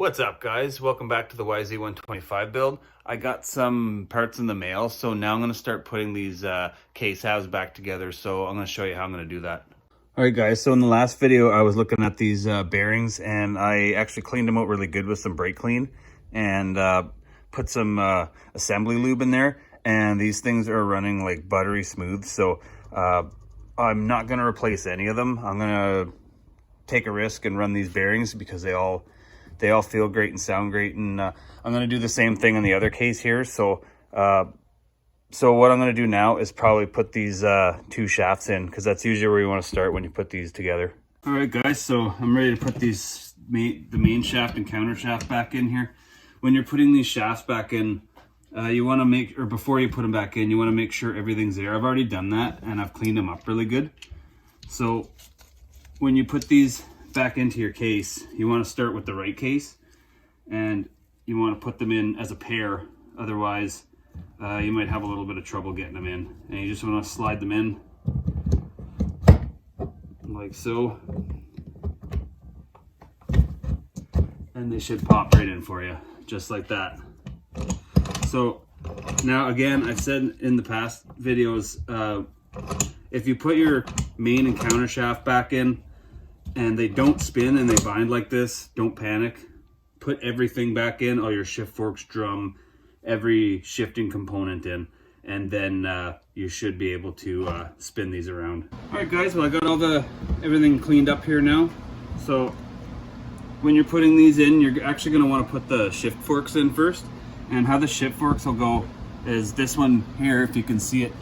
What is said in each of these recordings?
What's up, guys? Welcome back to the YZ125 build. I got some parts in the mail, so now I'm going to start putting these case halves back together. So I'm going to show you how I'm going to do that. All right, guys, so in the last video, I was looking at these bearings, and I actually cleaned them out really good with some brake clean and put some assembly lube in there. And these things are running like buttery smooth, so I'm not going to replace any of them. I'm going to take a risk and run these bearings because they all feel great and sound great. And I'm going to do the same thing on the other case here. So what I'm going to do now is probably put these two shafts in, because that's usually where you want to start when you put these together. All right, guys, so I'm ready to put these the main shaft and counter shaft back in here. When you're putting these shafts back in, you want to make, or before you put them back in, you want to make sure everything's there. I've already done that and I've cleaned them up really good. So when you put these back into your case, you want to start with the right case and you want to put them in as a pair. Otherwise you might have a little bit of trouble getting them in, and you just want to slide them in like so, and they should pop right in for you just like that. So now, again, I've said in the past videos, if you put your main and counter shaft back in and they don't spin and they bind like this, don't panic. Put everything back in, all your shift forks, drum, every shifting component in, and then you should be able to spin these around. All right, guys, well, I got everything cleaned up here now. So when you're putting these in, you're actually going to want to put the shift forks in first. And how the shift forks will go is this one here, if you can see it.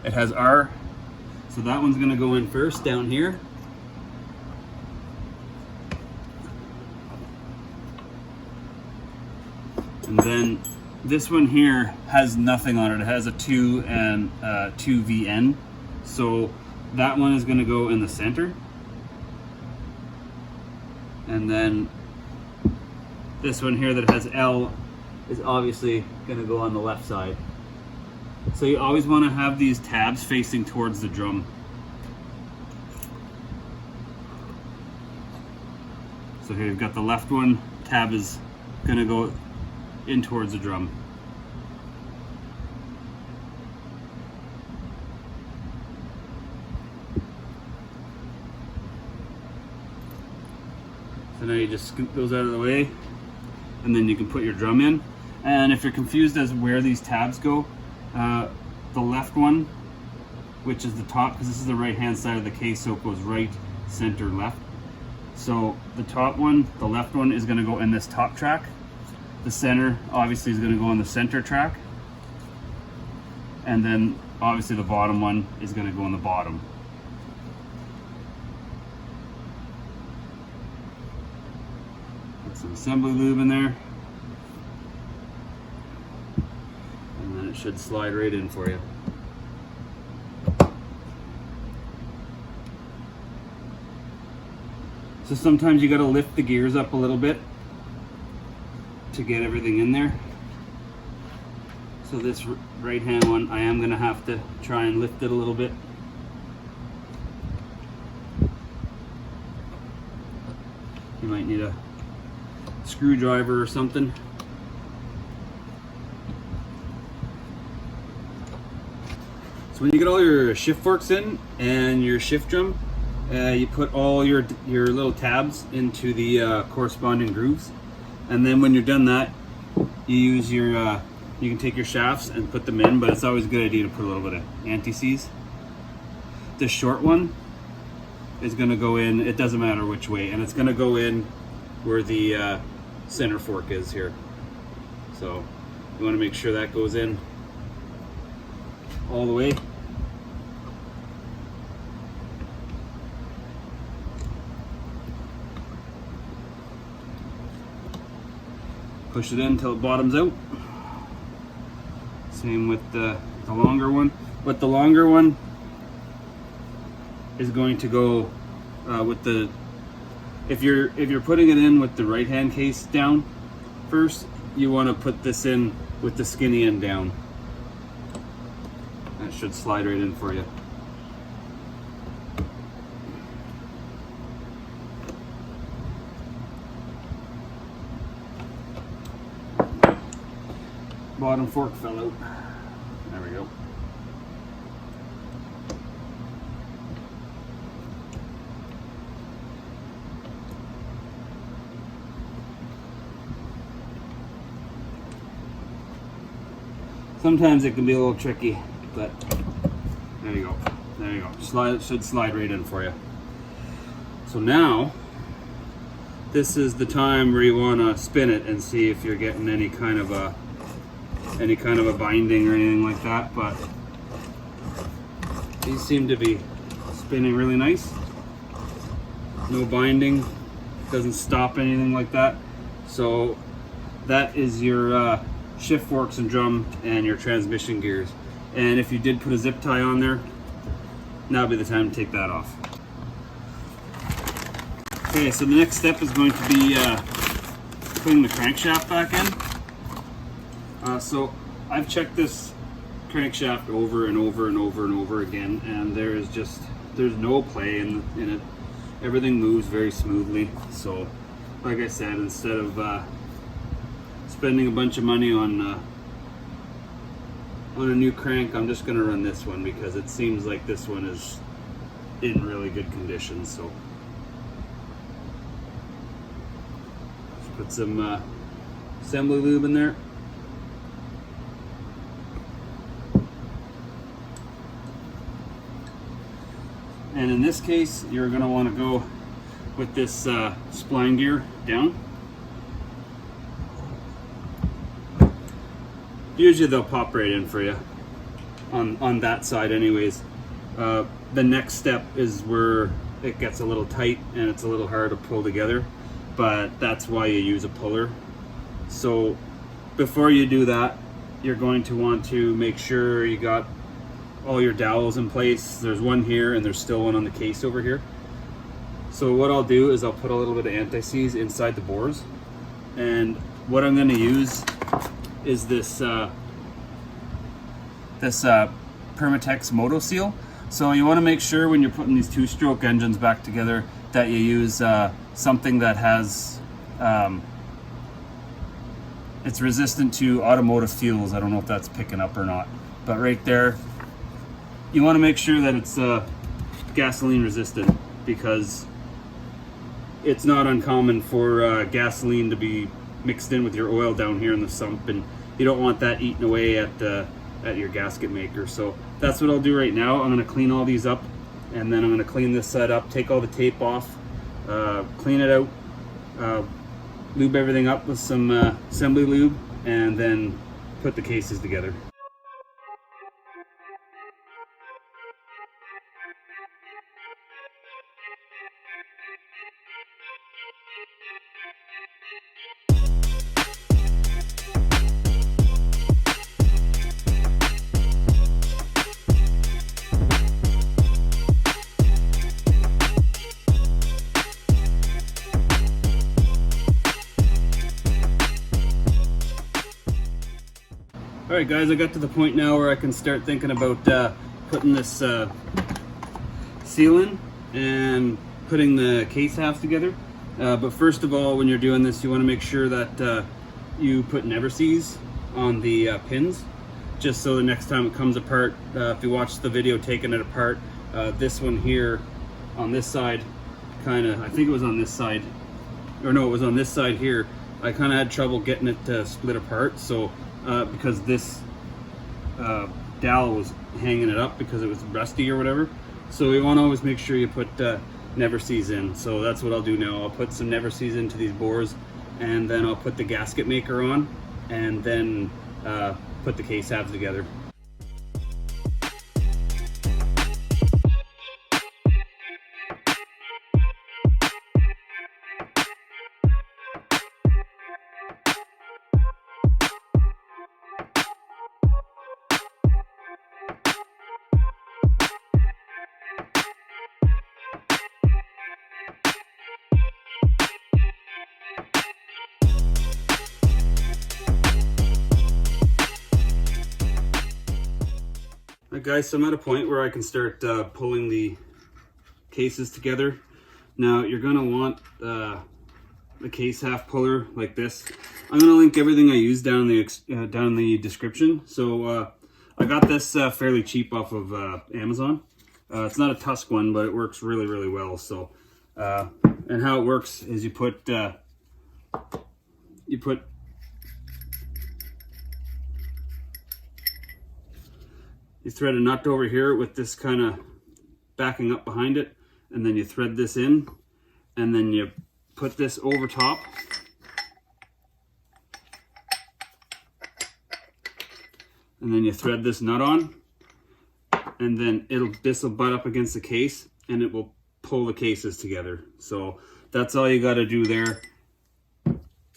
It has R. So that one's going to go in first down here. And then this one here has nothing on it. It has a 2 and 2 VN. So that one is going to go in the center. And then this one here that has L is obviously going to go on the left side. So you always want to have these tabs facing towards the drum. So here you've got the left one, tab is going to go in towards the drum. So now you just scoop those out of the way, and then you can put your drum in. And if you're confused as where these tabs go, the left one, which is the top, because this is the right hand side of the case, so it goes right, center, left. So the top one, the left one, is going to go in this top track. The center obviously is going to go on the center track, and then obviously the bottom one is going to go in the bottom. Put some assembly lube in there, and then it should slide right in for you. So sometimes you got to lift the gears up a little bit to get everything in there. So this right hand one, I am going to have to try and lift it a little bit. You might need a screwdriver or something. So when you get all your shift forks in and your shift drum, you put all your little tabs into the corresponding grooves. And then when you're done that, you use your, you can take your shafts and put them in, but it's always a good idea to put a little bit of anti-seize. The short one is going to go in, it doesn't matter which way, and it's going to go in where the center fork is here. So you want to make sure that goes in all the way. Push it in until it bottoms out. Same with the longer one. But the longer one is going to go with the, if you're putting it in with the right hand case down first, you want to put this in with the skinny end down. That should slide right in for you. bottom fork fell out. There we go. Sometimes it can be a little tricky, but there you go. There you go. Should slide right in for you. So now, this is the time where you want to spin it and see if you're getting any kind of a binding or anything like that. But these seem to be spinning really nice. No binding, doesn't stop anything like that. So that is your shift forks and drum and your transmission gears. And if you did put a zip tie on there, now would be the time to take that off. Okay, so the next step is going to be putting the crankshaft back in. So I've checked this crankshaft over and over and over and over again, and there's no play in it. Everything moves very smoothly. So like I said, instead of spending a bunch of money on a new crank, I'm just going to run this one because it seems like this one is in really good condition. So let's put some assembly lube in there. And in this case, you're going to want to go with this spline gear down. Usually they'll pop right in for you on that side anyways. The next step is where it gets a little tight and it's a little hard to pull together, but that's why you use a puller. So before you do that, you're going to want to make sure you got all your dowels in place. There's one here and there's still one on the case over here. So what I'll do is I'll put a little bit of anti-seize inside the bores, and what I'm going to use is this Permatex Moto Seal. So you want to make sure when you're putting these two-stroke engines back together that you use something that has it's resistant to automotive fuels. I don't know if that's picking up or not, but right there you want to make sure that it's gasoline resistant, because it's not uncommon for gasoline to be mixed in with your oil down here in the sump, and you don't want that eating away at your gasket maker. So that's what I'll do right now. I'm going to clean all these up, and then I'm going to clean this side up, take all the tape off, clean it out, lube everything up with some assembly lube, and then put the cases together. Alright guys, I got to the point now where I can start thinking about putting this seal in and putting the case halves together. But first of all, when you're doing this, you want to make sure that you put never seize on the pins, just so the next time it comes apart, if you watch the video taking it apart, this one here on this side, I think it was on this side, or no, it was on this side here, I kind of had trouble getting it to split apart. So because this dowel was hanging it up because it was rusty or whatever. So you want to always make sure you put never seize in. So that's what I'll do now. I'll put some never seize into these bores, and then I'll put the gasket maker on, and then put the case halves together. Guys, so I'm at a point where I can start pulling the cases together. Now you're going to want the case half puller like this. I'm gonna link everything I use down in the description. So I got this fairly cheap off of Amazon. It's not a TUSK one, but it works really, really well. So and how it works is you thread a nut over here with this kind of backing up behind it, and then you thread this in, and then you put this over top, and then you thread this nut on, and then this will butt up against the case and it will pull the cases together. So that's all you got to do there.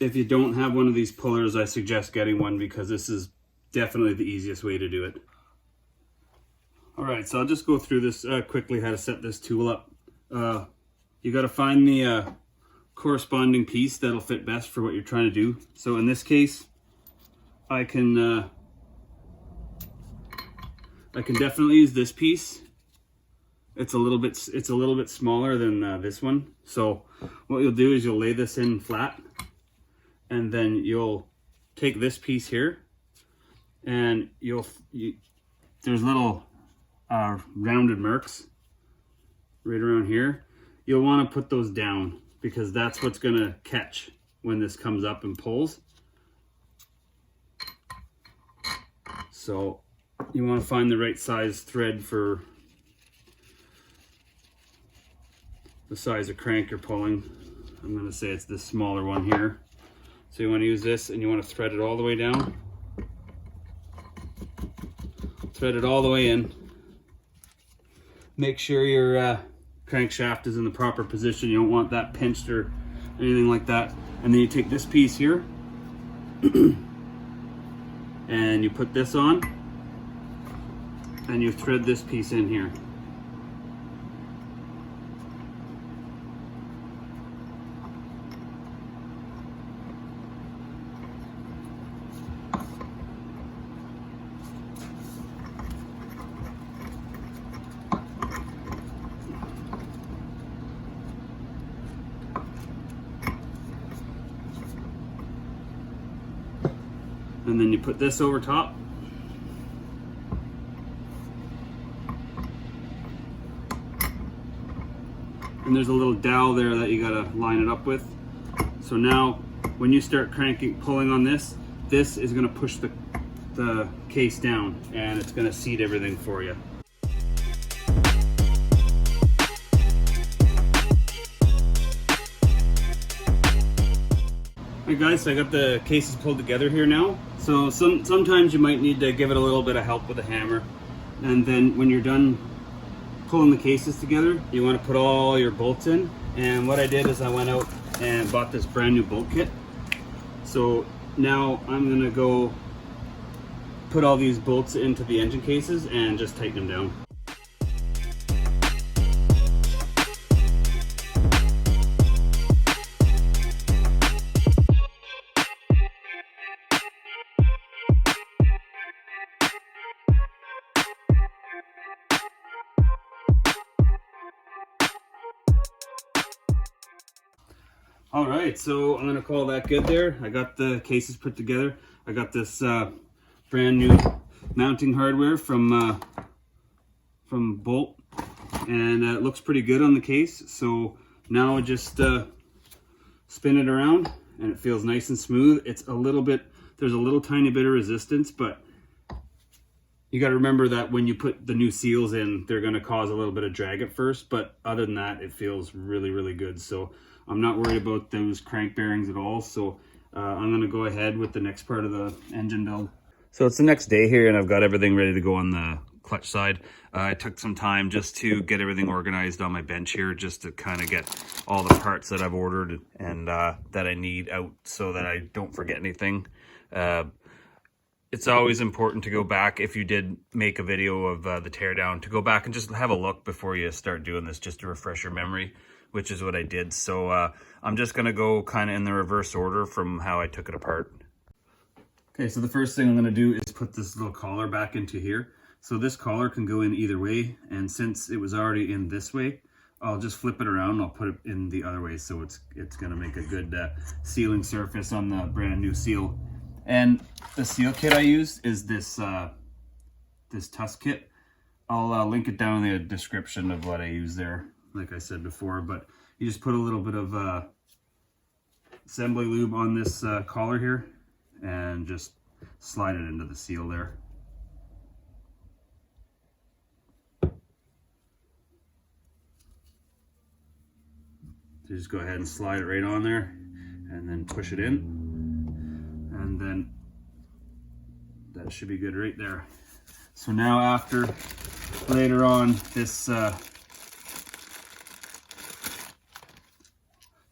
If you don't have one of these pullers, I suggest getting one, because this is definitely the easiest way to do it. All right, so I'll just go through this quickly, how to set this tool up. You got to find the corresponding piece that'll fit best for what you're trying to do. So in this case, I can definitely use this piece. It's a little bit smaller than this one. So what you'll do is you'll lay this in flat, and then you'll take this piece here, and there's little rounded marks right around here. You'll want to put those down, because that's what's going to catch when this comes up and pulls. So you want to find the right size thread for the size of crank you're pulling. I'm going to say it's this smaller one here. So you want to use this, and you want to thread it all the way down. Thread it all the way in. Make sure your crankshaft is in the proper position. You don't want that pinched or anything like that. And then you take this piece here and you put this on, and you thread this piece in here. And then you put this over top. And there's a little dowel there that you gotta line it up with. So now when you start pulling on this is gonna push the case down, and it's gonna seat everything for you. Alright guys, so I got the cases pulled together here now. So sometimes you might need to give it a little bit of help with a hammer. And then when you're done pulling the cases together, you want to put all your bolts in. And what I did is I went out and bought this brand new bolt kit. So now I'm going to go put all these bolts into the engine cases and just tighten them down. All right, so I'm gonna call that good there. I got the cases put together. I got this brand new mounting hardware from Bolt, and it looks pretty good on the case. So now I just spin it around, and it feels nice and smooth. It's there's a little tiny bit of resistance, but you got to remember that when you put the new seals in, they're going to cause a little bit of drag at first, but other than that, it feels really, really good. So I'm not worried about those crank bearings at all. So I'm going to go ahead with the next part of the engine build. So it's the next day here, and I've got everything ready to go on the clutch side. I took some time just to get everything organized on my bench here, just to kind of get all the parts that I've ordered and that I need out so that I don't forget anything. It's always important to go back, if you did make a video of the teardown, to go back and just have a look before you start doing this, just to refresh your memory, which is what I did. So I'm just going to go kind of in the reverse order from how I took it apart. Okay, so the first thing I'm going to do is put this little collar back into here. So this collar can go in either way, and since it was already in this way, I'll just flip it around. I'll put it in the other way, so it's going to make a good sealing surface on the brand new seal. And the seal kit I use is this this TUSK kit. I'll link it down in the description of what I use there, like I said before. But you just put a little bit of assembly lube on this collar here and just slide it into the seal there. So just go ahead and slide it right on there and then push it in, and then that should be good right there. So now after later on this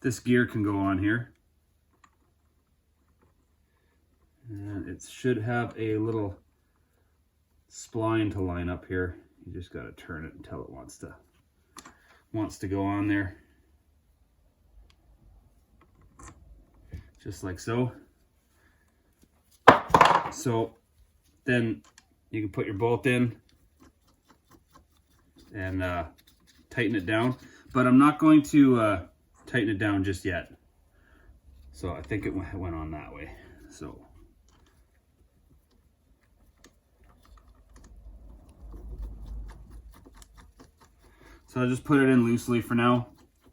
this gear can go on here, and it should have a little spline to line up here. You just got to turn it until it wants to go on there. Just like so. So then you can put your bolt in and tighten it down, but I'm not going to tighten it down just yet. So I think it went on that way. So I'll just put it in loosely for now,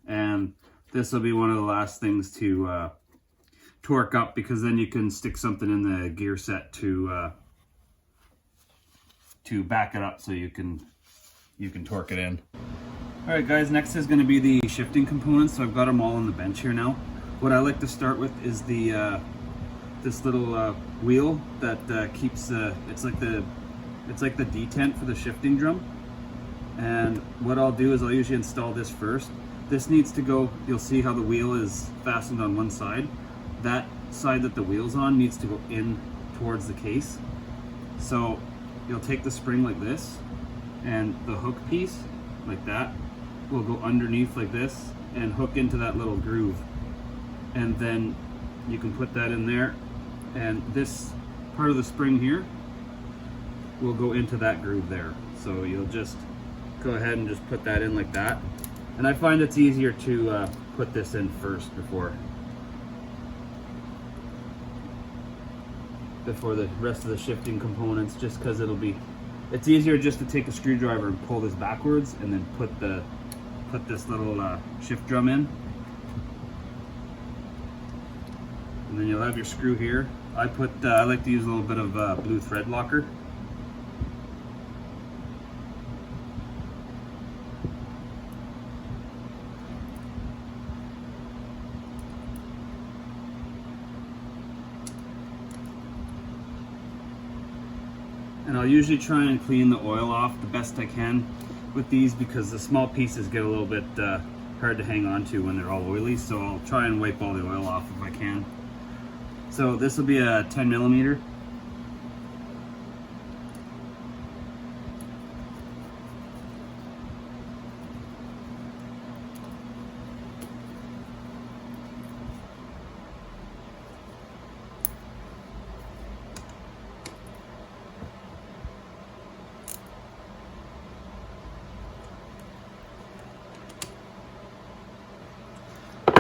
and this will be one of the last things to torque up, because then you can stick something in the gear set to back it up so you can torque it in. All right guys, next is going to be the shifting components. So I've got them all on the bench here now. What I like to start with is the this little wheel that keeps it's like the detent for the shifting drum. And what I'll do is I'll usually install this first. This needs to go, you'll see how the wheel is fastened on one side. That side that the wheel's on needs to go in towards the case. So you'll take the spring like this, and the hook piece like that will go underneath like this and hook into that little groove. And then you can put that in there, and this part of the spring here will go into that groove there. So you'll just go ahead and just put that in like that. And I find it's easier to put this in first before the rest of the shifting components, just because it's easier just to take a screwdriver and pull this backwards and then put this little shift drum in. And then you'll have your screw here. I like to use a little bit of blue thread locker. And I'll usually try and clean the oil off the best I can with these, because the small pieces get a little bit hard to hang on to when they're all oily. So I'll try and wipe all the oil off if I can. So this will be a 10mm.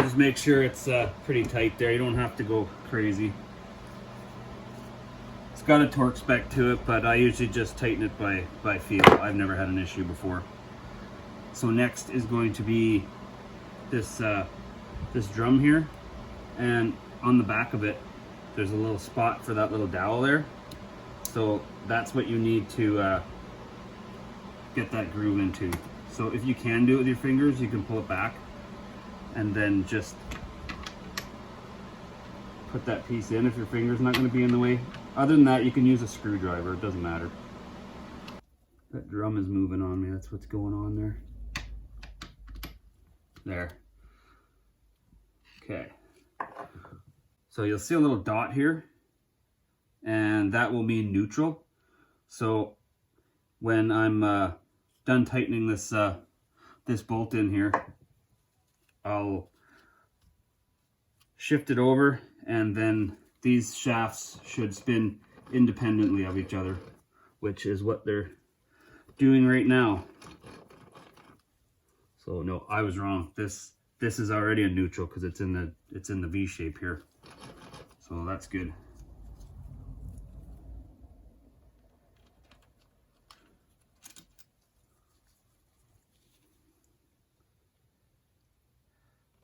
Just make sure it's pretty tight there. You don't have to go crazy. It's got a torque spec to it, but I usually just tighten it by feel. I've never had an issue before. So next is going to be this this drum here, and on the back of it there's a little spot for that little dowel there. So that's what you need to get that groove into. So if you can do it with your fingers, you can pull it back and then just put that piece in if your finger's not going to be in the way. Other than that, you can use a screwdriver, it doesn't matter. That drum is moving on me, that's what's going on there. There. Okay. So you'll see a little dot here, and that will mean neutral. So when I'm done tightening this this bolt in here, I'll shift it over, and then these shafts should spin independently of each other, which is what they're doing right now. So So no, I was wrong. This is already a neutral because it's in the V shape here. So that's good.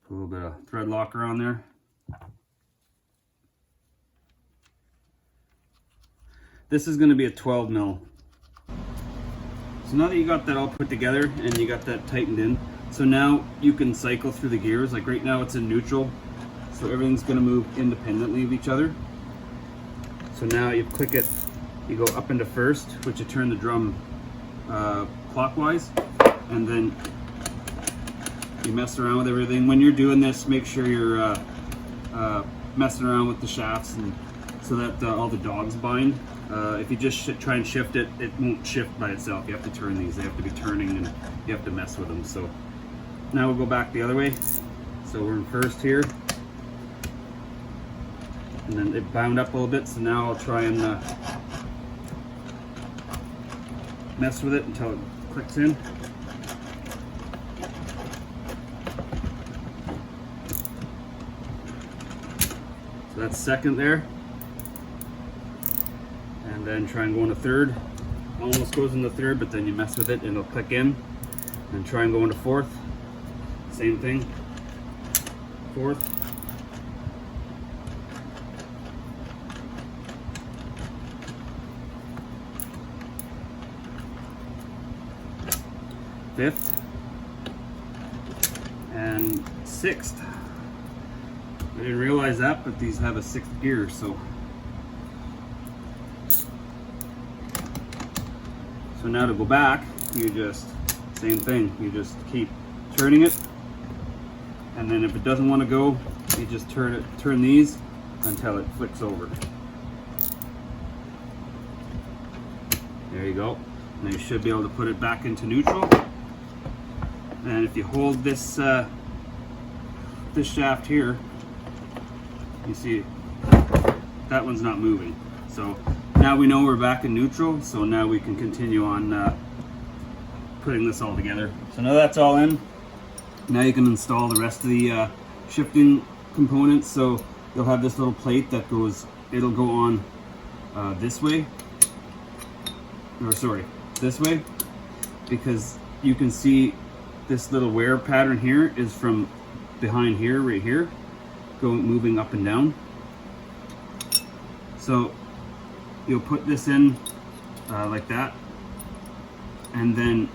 Put a little bit of thread locker on there. This is going to be a 12 mil. So now that you got that all put together and you got that tightened in, so now you can cycle through the gears. Like right now it's in neutral, so everything's going to move independently of each other. So now you click it, you go up into first, which you turn the drum clockwise, and then you mess around with everything. When you're doing this, make sure you're messing around with the shafts and so that all the dogs bind. If you just try and shift it, it won't shift by itself. You have to turn these. They have to be turning and you have to mess with them. So now we'll go back the other way. So we're in first here. And then it bound up a little bit. So now I'll try and mess with it until it clicks in. So that's second there. And then try and go into third. Almost goes into third, but then you mess with it and it'll click in. And try and go into fourth. Same thing. Fourth. Fifth. And sixth. I didn't realize that, but these have a sixth gear, so. So now to go back, you just, same thing, you just keep turning it, and then if it doesn't want to go, you just turn these until it flicks over. There you go. Now you should be able to put it back into neutral. And if you hold this this shaft here, you see that one's not moving. So now we know we're back in neutral, so now we can continue on putting this all together. So now that's all in. Now you can install the rest of the shifting components. So you'll have this little plate that goes, it'll go on this way, or sorry, this way, because you can see this little wear pattern here is from behind here, right here, moving up and down. So you'll put this in like that, and then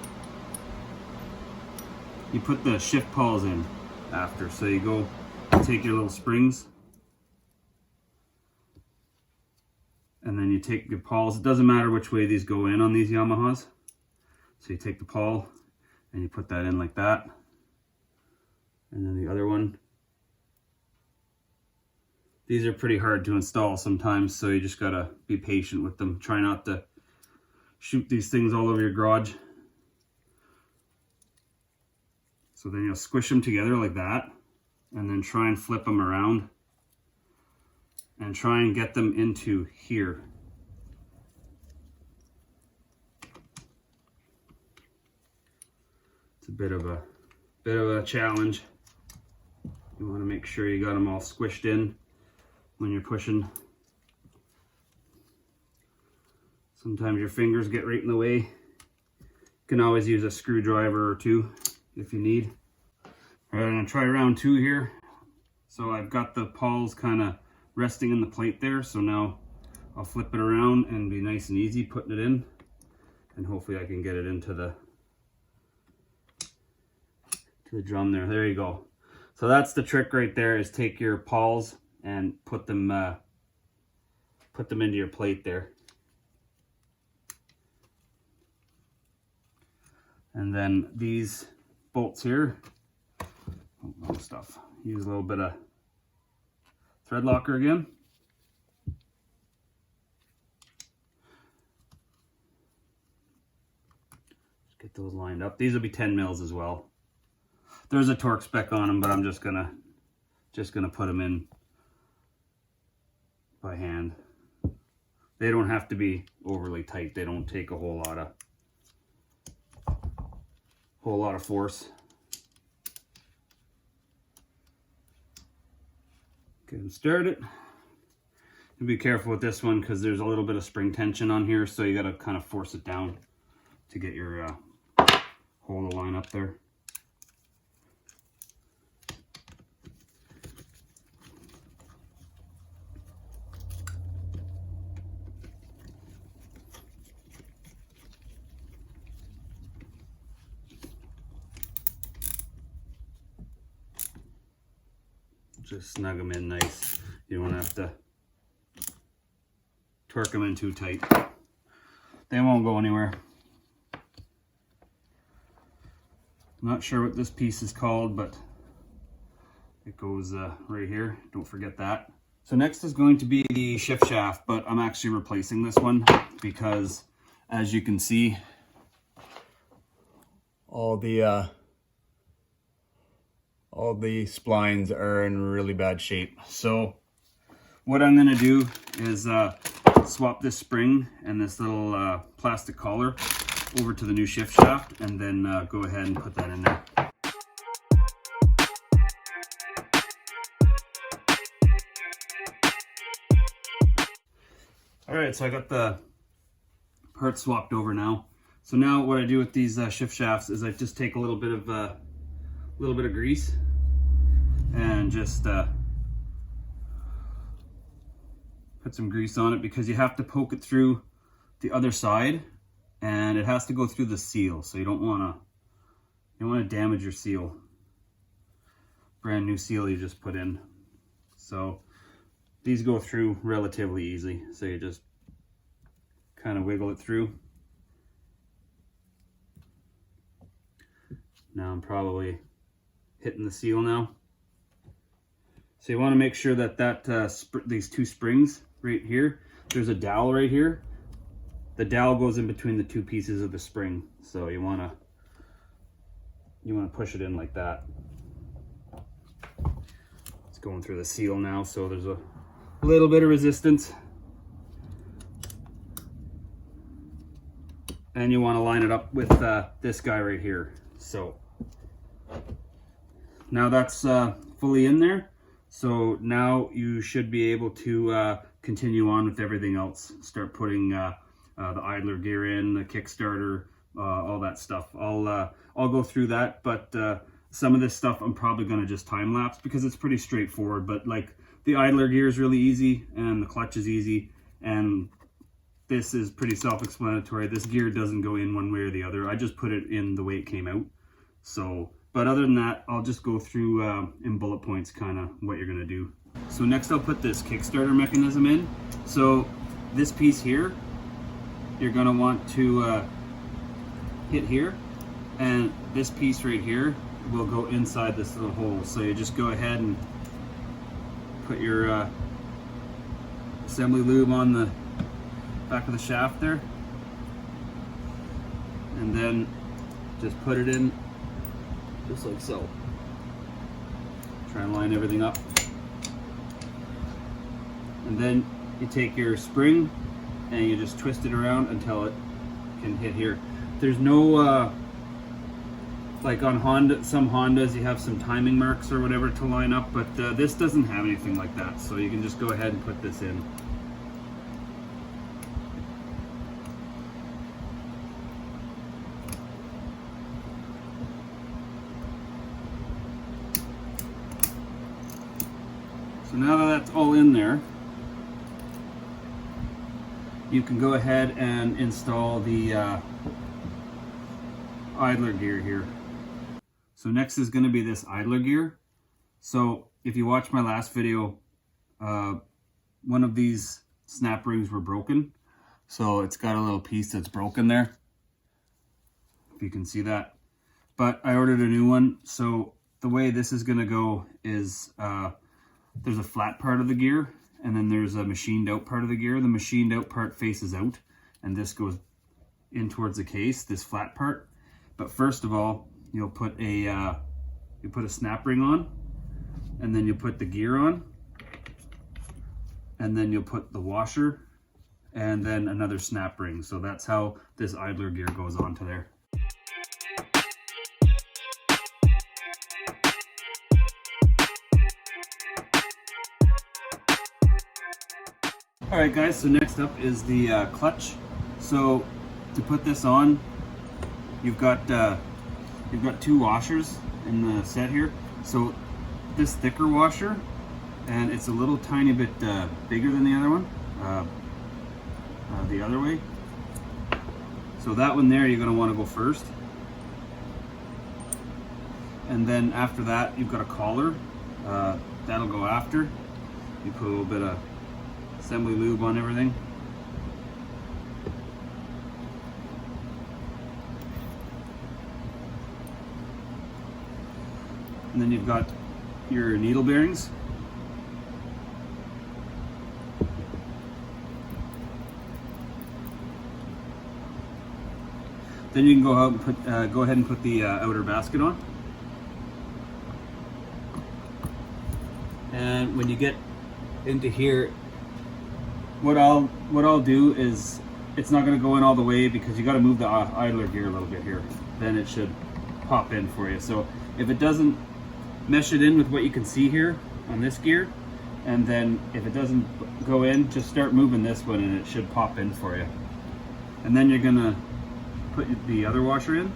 you put the shift pawls in after. So you go take your little springs, and then you take your pawls. It doesn't matter which way these go in on these Yamahas. So you take the pawl and you put that in like that, and then the other one. These are pretty hard to install sometimes, so you just gotta be patient with them. Try not to shoot these things all over your garage. So then you'll squish them together like that, and then try and flip them around and try and get them into here. It's a bit of a challenge. You want to make sure you got them all squished in when you're pushing. Sometimes your fingers get right in the way. You can always use a screwdriver or two if you need. All right, I'm gonna try round 2 here. So I've got the pawls kind of resting in the plate there. So now I'll flip it around and be nice and easy putting it in. And hopefully I can get it into the drum there. There you go. So that's the trick right there, is take your pawls and put them into your plate there. And then these bolts here, stuff. Use a little bit of thread locker again. Just get those lined up. These will be 10 mils as well. There's a torque spec on them, but I'm just gonna put them in by hand. They don't have to be overly tight. They don't take a whole lot of force. Get them started. And be careful with this one because there's a little bit of spring tension on here, so you got to kind of force it down to get your hole to line up there. Just snug them in nice. You don't have to torque them in too tight. They won't go anywhere. Not sure what this piece is called, but it goes right here. Don't forget that. So next is going to be the shift shaft, but I'm actually replacing this one because, as you can see, all the splines are in really bad shape. So what I'm going to do is swap this spring and this little plastic collar over to the new shift shaft, and then go ahead and put that in there. All right, so I got the parts swapped over now. So now what I do with these shift shafts is I just take a little bit of grease and just put some grease on it, because you have to poke it through the other side, and it has to go through the seal. So you don't want to damage your seal. Brand new seal you just put in. So these go through relatively easy. So you just kind of wiggle it through. Now I'm probably hitting the seal now. So you want to make sure that these two springs right here, there's a dowel right here. The dowel goes in between the two pieces of the spring. So you want to push it in like that. It's going through the seal now, so there's a little bit of resistance. And you want to line it up with this guy right here. So now that's fully in there. So now you should be able to continue on with everything else. Start putting the idler gear in, the Kickstarter, all that stuff. I'll go through that, but some of this stuff I'm probably going to just time lapse because it's pretty straightforward. But like the idler gear is really easy, and the clutch is easy, and this is pretty self-explanatory. This gear doesn't go in one way or the other. I just put it in the way it came out. So, but other than that, I'll just go through in bullet points kind of what you're going to do. So next I'll put this Kickstarter mechanism in. So this piece here, you're going to want to hit here, and this piece right here will go inside this little hole. So you just go ahead and put your assembly lube on the back of the shaft there, and then just put it in just like so. Try and line everything up, and then you take your spring and you just twist it around until it can hit here. There's no like on some Hondas you have some timing marks or whatever to line up, but this doesn't have anything like that, so you can just go ahead and put this in. So now that that's all in there, you can go ahead and install the idler gear here. So next is going to be this idler gear. So if you watched my last video, one of these snap rings were broken. So it's got a little piece that's broken there, if you can see that. But I ordered a new one. So the way this is going to go is there's a flat part of the gear, and then there's a machined out part of the gear. The machined out part faces out, and this goes in towards the case, this flat part. But first of all, you'll put a snap ring on, and then you'll put the gear on, and then you'll put the washer, and then another snap ring. So that's how this idler gear goes onto there. All right, guys, so next up is the clutch. So to put this on, you've got two washers in the set here. So this thicker washer, and it's a little tiny bit bigger than the other one, the other way. So that one there, you're going to want to go first. And then after that, you've got a collar. That'll go after. You put a little bit of assembly lube on everything. And then you've got your needle bearings. Then you can go out and put, go ahead and put the outer basket on. And when you get into here, what I'll do is, it's not going to go in all the way because you got to move the idler gear a little bit here. Then it should pop in for you. So if it doesn't, mesh it in with what you can see here on this gear, and then if it doesn't go in, just start moving this one and it should pop in for you. And then you're going to put the other washer in.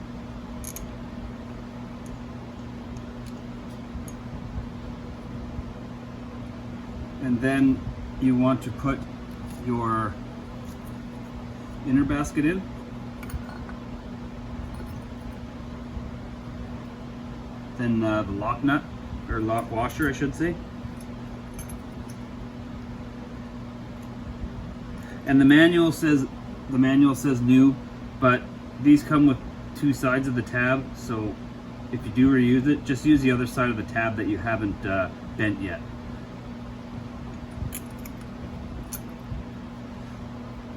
And then you want to put your inner basket in. Then the lock nut, or lock washer I should say. And the manual says new, but these come with two sides of the tab, so if you do reuse it, just use the other side of the tab that you haven't bent yet.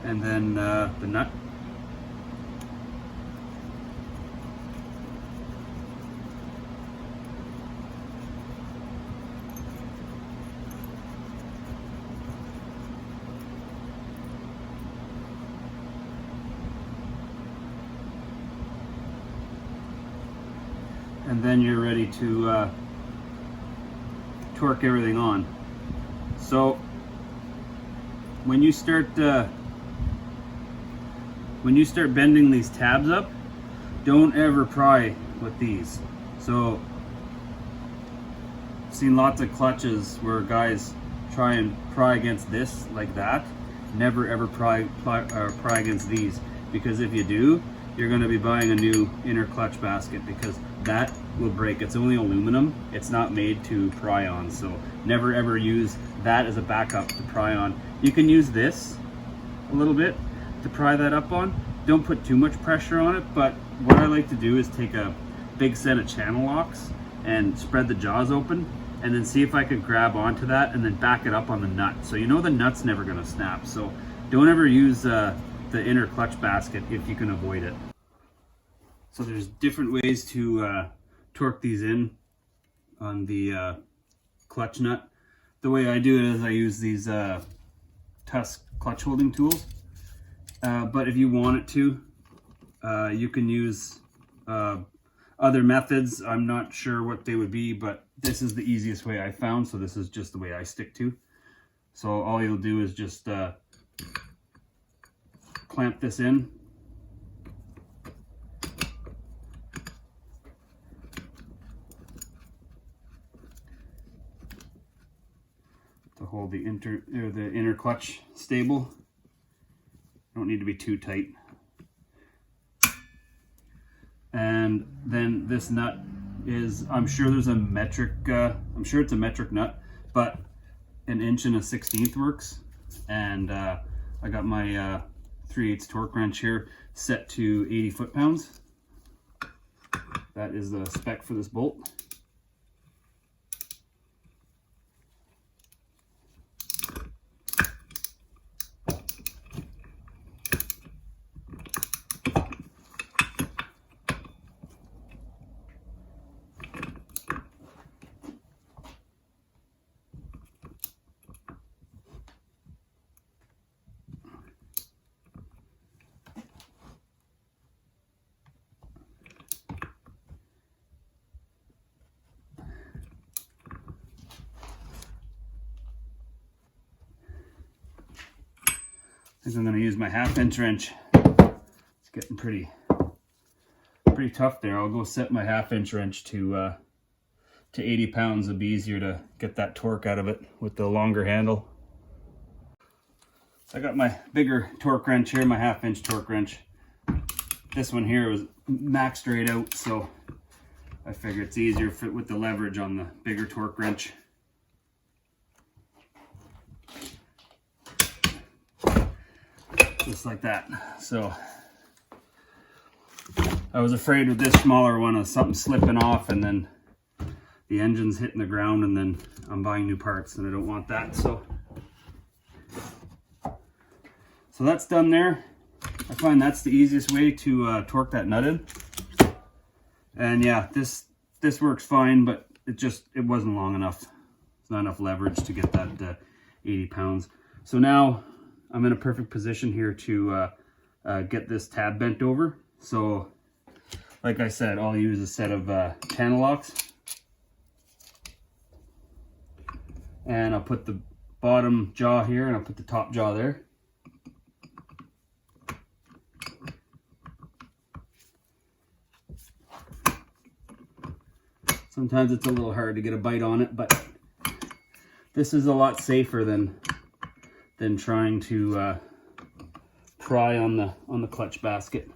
And then the nut. And then you're ready to torque everything on. So when you start bending these tabs up, don't ever pry with these. So I've seen lots of clutches where guys try and pry against this like that. Never ever pry against these, because if you do, you're going to be buying a new inner clutch basket, because that will break. It's only aluminum. It's not made to pry on. So never ever use that as a backup to pry on. You can use this a little bit to pry that up on. Don't put too much pressure on it, but what I like to do is take a big set of channel locks and spread the jaws open, and then see if I could grab onto that and then back it up on the nut. So you know the nut's never going to snap. So don't ever use the inner clutch basket if you can avoid it. So there's different ways to torque these in on the clutch nut. The way I do it is I use these TUSK clutch holding tools. But if you want it to, you can use other methods. I'm not sure what they would be, but this is the easiest way I found, so this is just the way I stick to. So all you'll do is just clamp this in. To hold the inner clutch stable. Don't need to be too tight. And then this nut is, I'm sure there's a metric, I'm sure it's a metric nut, but 1 1/16 works. And I got my 3/8 torque wrench here set to 80 foot-pounds. That is the spec for this bolt. because I'm going to use my 1/2 inch wrench. It's getting pretty tough there. I'll go set my 1/2 inch wrench to 80 pounds. It'll be easier to get that torque out of it with the longer handle. So I got my bigger torque wrench here, my 1/2 inch torque wrench. This one here was maxed right out, so I figure it's easier with the leverage on the bigger torque wrench. Just like that. So I was afraid with this smaller one of something slipping off and then the engine's hitting the ground and then I'm buying new parts and I don't want that. So that's done there. I find that's the easiest way to torque that nut in. And yeah, this works fine, but it wasn't long enough. It's not enough leverage to get that 80 pounds. So now I'm in a perfect position here to get this tab bent over. So like I said, I'll use a set of channel locks. And I'll put the bottom jaw here and I'll put the top jaw there. Sometimes it's a little hard to get a bite on it, but this is a lot safer than trying to pry on the clutch basket.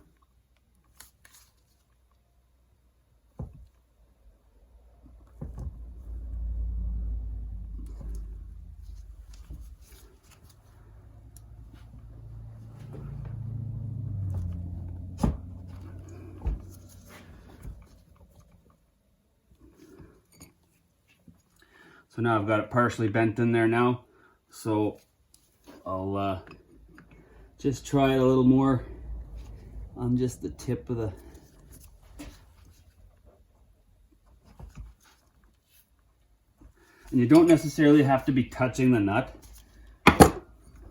So now I've got it partially bent in there now. So I'll just try it a little more on just the tip of the... And you don't necessarily have to be touching the nut.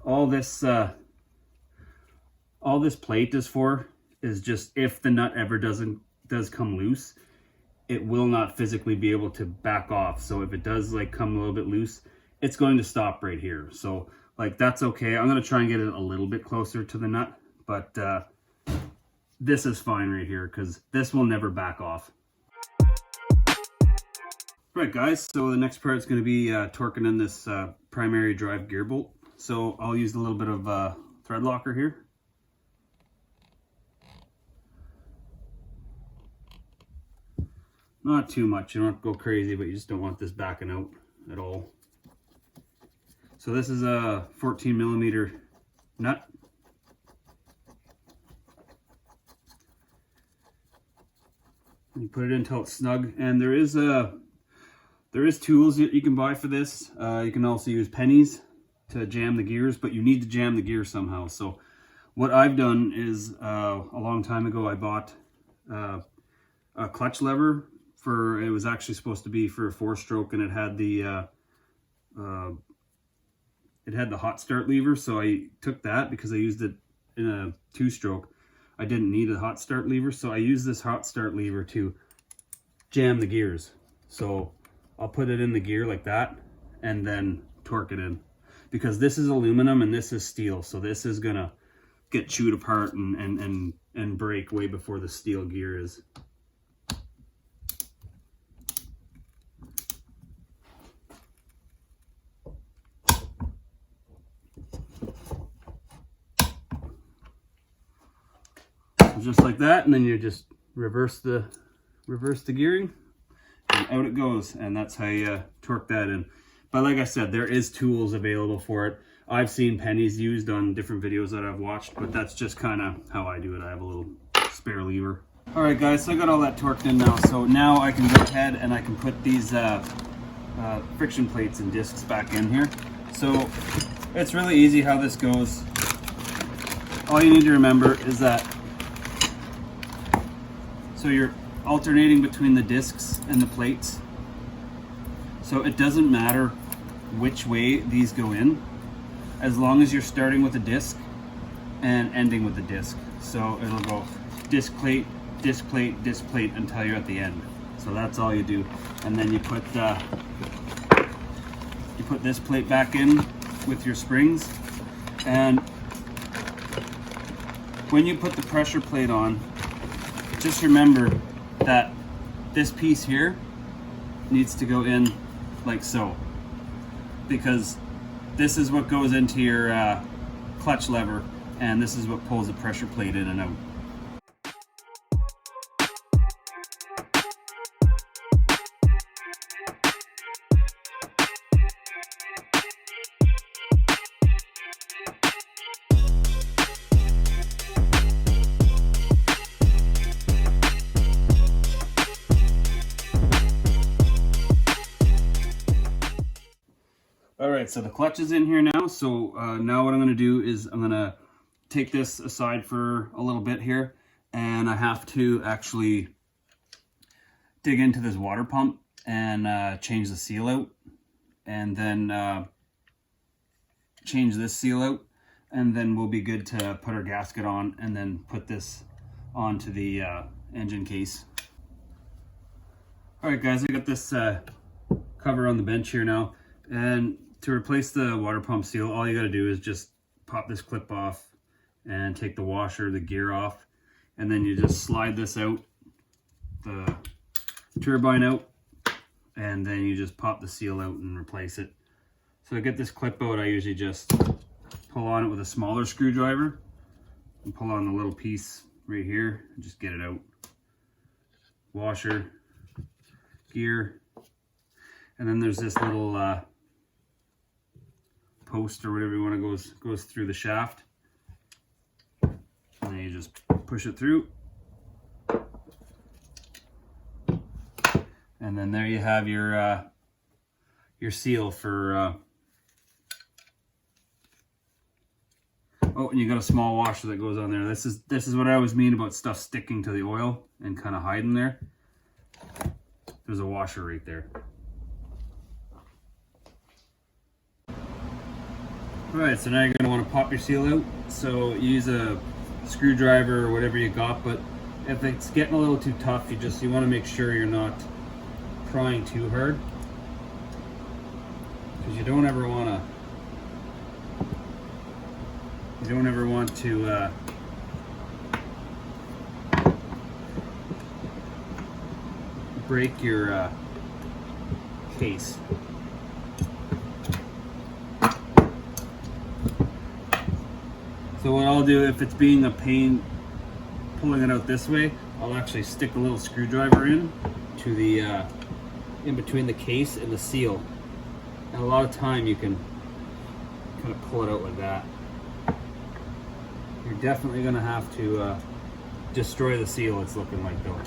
All this plate is for is just if the nut ever does come loose, it will not physically be able to back off. So if it does like come a little bit loose, it's going to stop right here. So like that's okay. I'm going to try and get it a little bit closer to the nut, but this is fine right here because this will never back off. Right guys, so the next part is going to be torquing in this primary drive gear bolt. So I'll use a little bit of thread locker here. Not too much, you don't have to go crazy, but you just don't want this backing out at all. So this is a 14mm nut. You put it in until it's snug, and there is tools that you can buy for this. You can also use pennies to jam the gears, but you need to jam the gear somehow. So what I've done is a long time ago I bought a clutch lever. It was actually supposed to be for a 4-stroke, and it had the hot start lever. So I took that because I used it in a 2-stroke. I didn't need a hot start lever, so I used this hot start lever to jam the gears. So I'll put it in the gear like that and then torque it in, because this is aluminum and this is steel, so this is gonna get chewed apart and break way before the steel gear is. Just like that, and then you just reverse the gearing and out it goes, and that's how you torque that in. But like I said, there is tools available for it. I've seen pennies used on different videos that I've watched, but that's just kind of how I do it. I have a little spare lever. All right guys, so I got all that torqued in now, so now I can go ahead and I can put these friction plates and discs back in here. So it's really easy how this goes. All you need to remember is that so you're alternating between the discs and the plates. So it doesn't matter which way these go in, as long as you're starting with a disc and ending with a disc. So it'll go disc plate, disc plate, disc plate until you're at the end. So that's all you do. And then you put this plate back in with your springs, and when you put the pressure plate on, just remember that this piece here needs to go in like so, because this is what goes into your clutch lever, and this is what pulls the pressure plate in and out. Alright, so the clutch is in here now, so now what I'm going to do is I'm going to take this aside for a little bit here, and I have to actually dig into this water pump and change the seal out, and then change this seal out, and then we'll be good to put our gasket on and then put this onto the engine case. Alright guys, I got this cover on the bench here now, and to replace the water pump seal, all you got to do is just pop this clip off and take the washer, the gear off, and then you just slide this out, the turbine out, and then you just pop the seal out and replace it. So to get this clip out, I usually just pull on it with a smaller screwdriver and pull on the little piece right here and just get it out. Washer, gear, and then there's this little post or whatever you want to goes through the shaft, and then you just push it through, and then there you have your seal for oh, and you got a small washer that goes on there. This is what I always mean about stuff sticking to the oil and kind of hiding there. There's a washer right there. Alright, so now you're going to want to pop your seal out. So use a screwdriver or whatever you got, but if it's getting a little too tough, you want to make sure you're not prying too hard, because you don't ever want to break your case. So what I'll do, if it's being a pain pulling it out this way, I'll actually stick a little screwdriver in to the in between the case and the seal, and a lot of time you can kind of pull it out like that. You're definitely going to have to destroy the seal, it's looking like, though.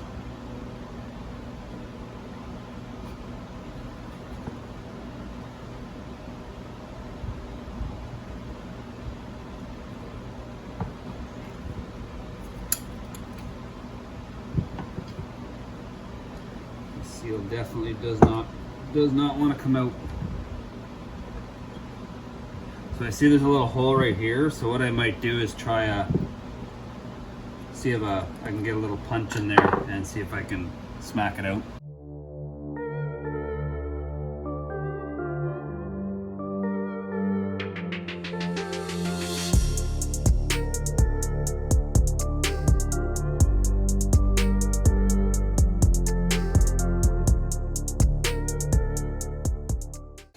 Seal definitely does not want to come out. So I see there's a little hole right here, so what I might do is try see if I can get a little punch in there and see if I can smack it out.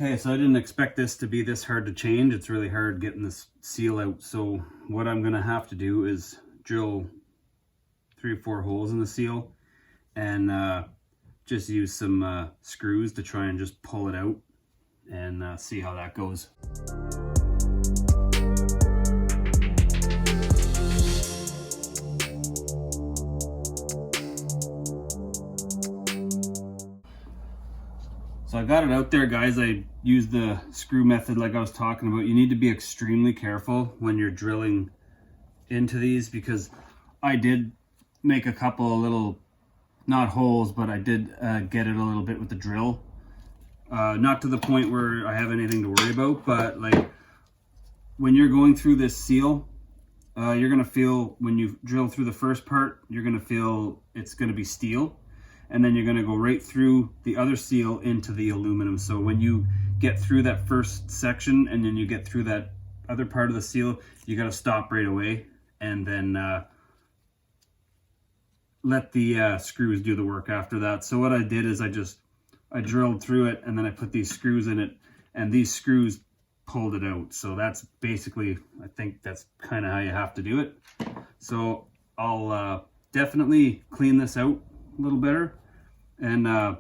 Okay, so I didn't expect this to be this hard to change. It's really hard getting this seal out. So what I'm gonna have to do is drill 3 or 4 holes in the seal and just use some screws to try and just pull it out and see how that goes. So I got it out there, guys. I used the screw method like I was talking about. You need to be extremely careful when you're drilling into these, because I did make a couple of little, not holes, but I did get it a little bit with the drill. Not to the point where I have anything to worry about, but like when you're going through this seal, you're gonna feel, when you drill through the first part, you're gonna feel it's gonna be steel. And then you're going to go right through the other seal into the aluminum. So when you get through that first section and then you get through that other part of the seal, you got to stop right away and then let the screws do the work after that. So what I did is I drilled through it, and then I put these screws in it, and these screws pulled it out. So that's basically, I think that's kind of how you have to do it. So I'll definitely clean this out a little better. And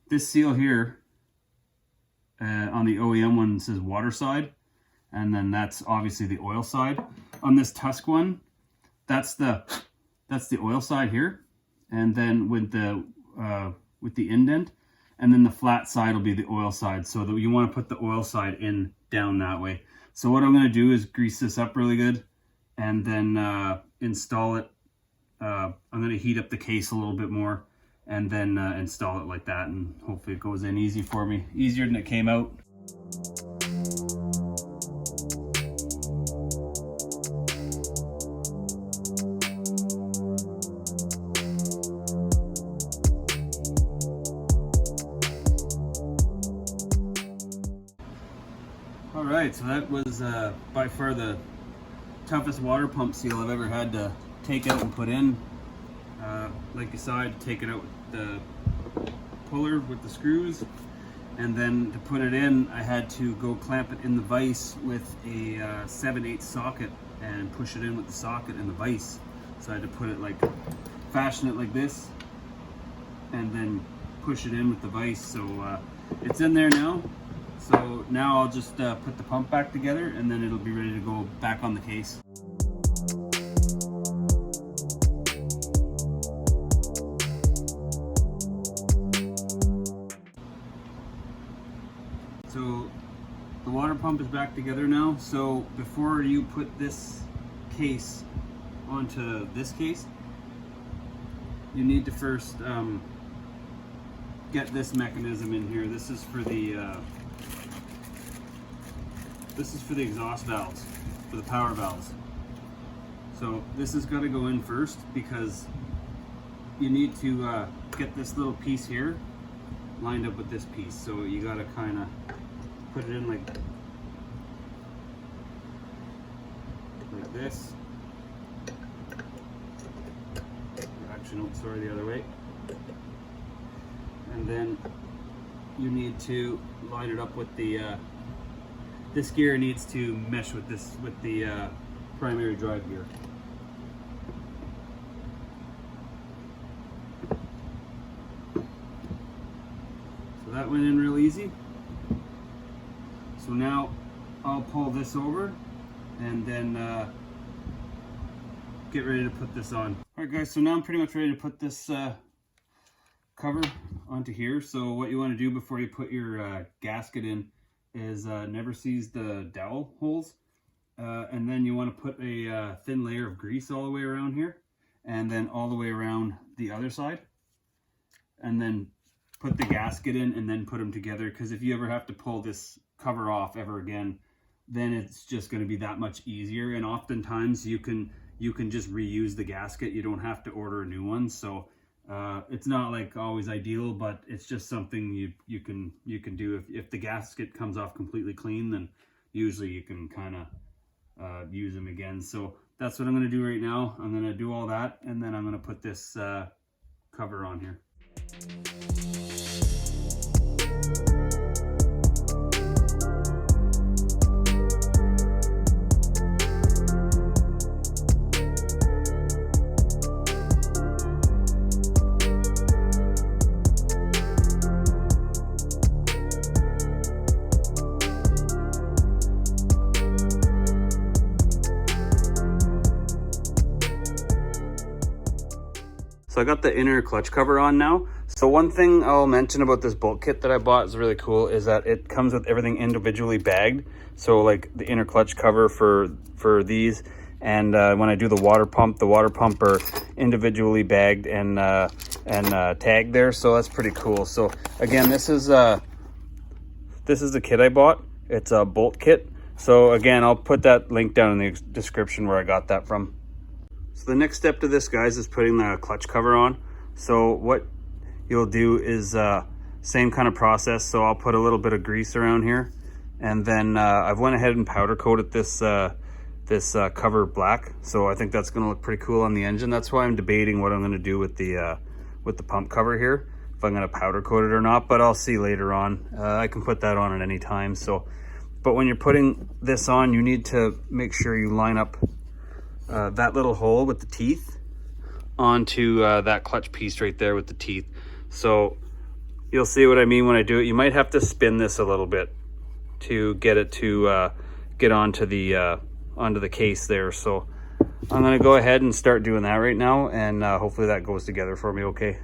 this seal here on the OEM one says water side, and then that's obviously the oil side. On this TUSK one, that's the oil side here, and then with the indent, and then the flat side will be the oil side. So that you want to put the oil side in down that way. So what I'm going to do is grease this up really good, and then install it. I'm going to heat up the case a little bit more, and then install it like that, and hopefully it goes in easy for me, easier than it came out. Alright, so that was by far the toughest water pump seal I've ever had to take out and put in. Like you saw, I had to take it out with the puller with the screws, and then to put it in, I had to go clamp it in the vise with a 7/8 socket and push it in with the socket and the vise. So I had to put it like, fashion it like this, and then push it in with the vise. So it's in there now. So now I'll just put the pump back together, and then it'll be ready to go back on the case. So the water pump is back together now. So before you put this case onto this case, you need to first get this mechanism in here. This is for the exhaust valves, for the power valves. So this has got to go in first, because you need to get this little piece here lined up with this piece. So you got to kind of put it in like this. Actually, no, sorry, the other way. And then you need to line it up with the this gear needs to mesh with this, with the primary drive gear. So that went in real easy. So now I'll pull this over, and then get ready to put this on. Alright guys, so now I'm pretty much ready to put this cover onto here. So what you want to do before you put your gasket in is never seize the dowel holes, and then you want to put a thin layer of grease all the way around here, and then all the way around the other side, and then put the gasket in, and then put them together. Because if you ever have to pull this cover off ever again, then it's just going to be that much easier. And oftentimes you can just reuse the gasket. You don't have to order a new one. So it's not like always ideal, but it's just something you can do. If the gasket comes off completely clean, then usually you can kind of use them again. So that's what I'm going to do right now. I'm going to do all that, and then I'm going to put this cover on here. So I got the inner clutch cover on now. So one thing I'll mention about this bolt kit that I bought is really cool, is that it comes with everything individually bagged. So like the inner clutch cover for these, and when I do the water pump are individually bagged and tagged there. So that's pretty cool. So again, this is the kit I bought. It's a bolt kit. So again, I'll put that link down in the description where I got that from. So the next step to this, guys, is putting the clutch cover on. So what you'll do is same kind of process. So I'll put a little bit of grease around here, and then I've went ahead and powder coated this this cover black. So I think that's going to look pretty cool on the engine. That's why I'm debating what I'm going to do with the pump cover here, if I'm going to powder coat it or not, but I'll see later on. I can put that on at any time. So, but when you're putting this on, you need to make sure you line up that little hole with the teeth onto that clutch piece right there with the teeth. So you'll see what I mean when I do it. You might have to spin this a little bit to get it to get onto the case there. So I'm going to go ahead and start doing that right now, and hopefully that goes together for me okay.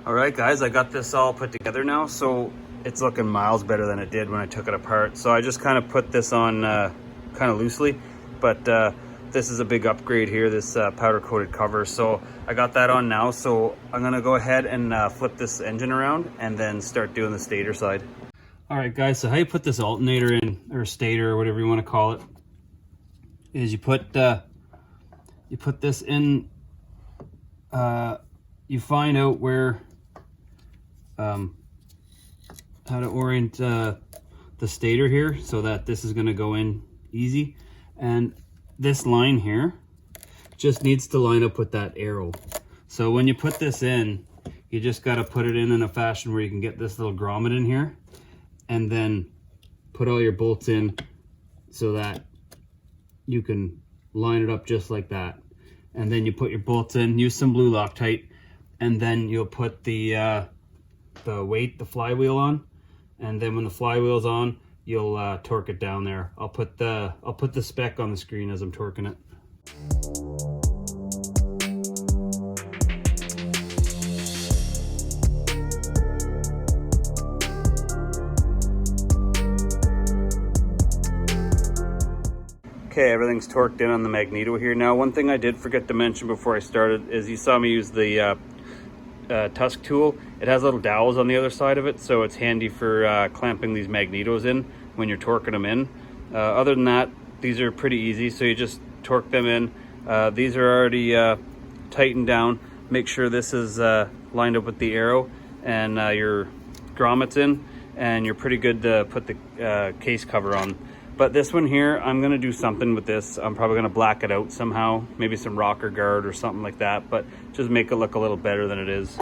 All right, guys, I got this all put together now, so it's looking miles better than it did when I took it apart. So I just kind of put this on kind of loosely, but this is a big upgrade here, this powder coated cover. So I got that on now, so I'm gonna go ahead and flip this engine around and then start doing the stator side. All right, guys, so how you put this alternator in, or stator, or whatever you want to call it, is you put this in, you find out where how to orient the stator here so that this is going to go in easy, and this line here just needs to line up with that arrow. So when you put this in, you just got to put it in a fashion where you can get this little grommet in here, and then put all your bolts in so that you can line it up just like that. And then you put your bolts in, use some blue Loctite, and then you'll put the weight, the flywheel on, and then when the flywheel's on, you'll torque it down there. I'll put the spec on the screen as I'm torquing it. Okay, everything's torqued in on the Magneto here. Now, one thing I did forget to mention before I started is you saw me use the TUSK tool. It has little dowels on the other side of it, so it's handy for clamping these magnetos in when you're torquing them in. Other than that, these are pretty easy, so you just torque them in. These are already tightened down. Make sure this is lined up with the arrow and your grommets in, and you're pretty good to put the case cover on. But this one here, I'm gonna do something with this. I'm probably gonna black it out somehow, maybe some rocker guard or something like that, but just make it look a little better than it is.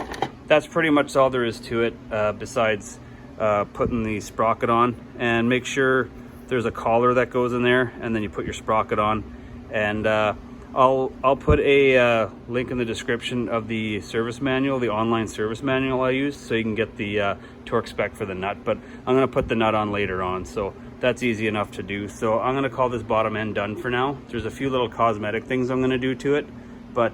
That's pretty much all there is to it, besides putting the sprocket on. And make sure there's a collar that goes in there, and then you put your sprocket on. And I'll put a link in the description of the service manual, the online service manual I use, so you can get the torque spec for the nut. But I'm gonna put the nut on later on, so that's easy enough to do. So I'm gonna call this bottom end done for now. There's a few little cosmetic things I'm gonna do to it, but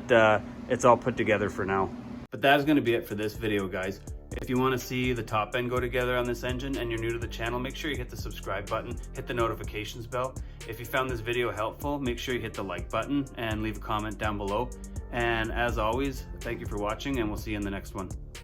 it's all put together for now. But that is gonna be it for this video, guys. If you wanna see the top end go together on this engine and you're new to the channel, make sure you hit the subscribe button, hit the notifications bell. If you found this video helpful, make sure you hit the like button and leave a comment down below. And as always, thank you for watching, and we'll see you in the next one.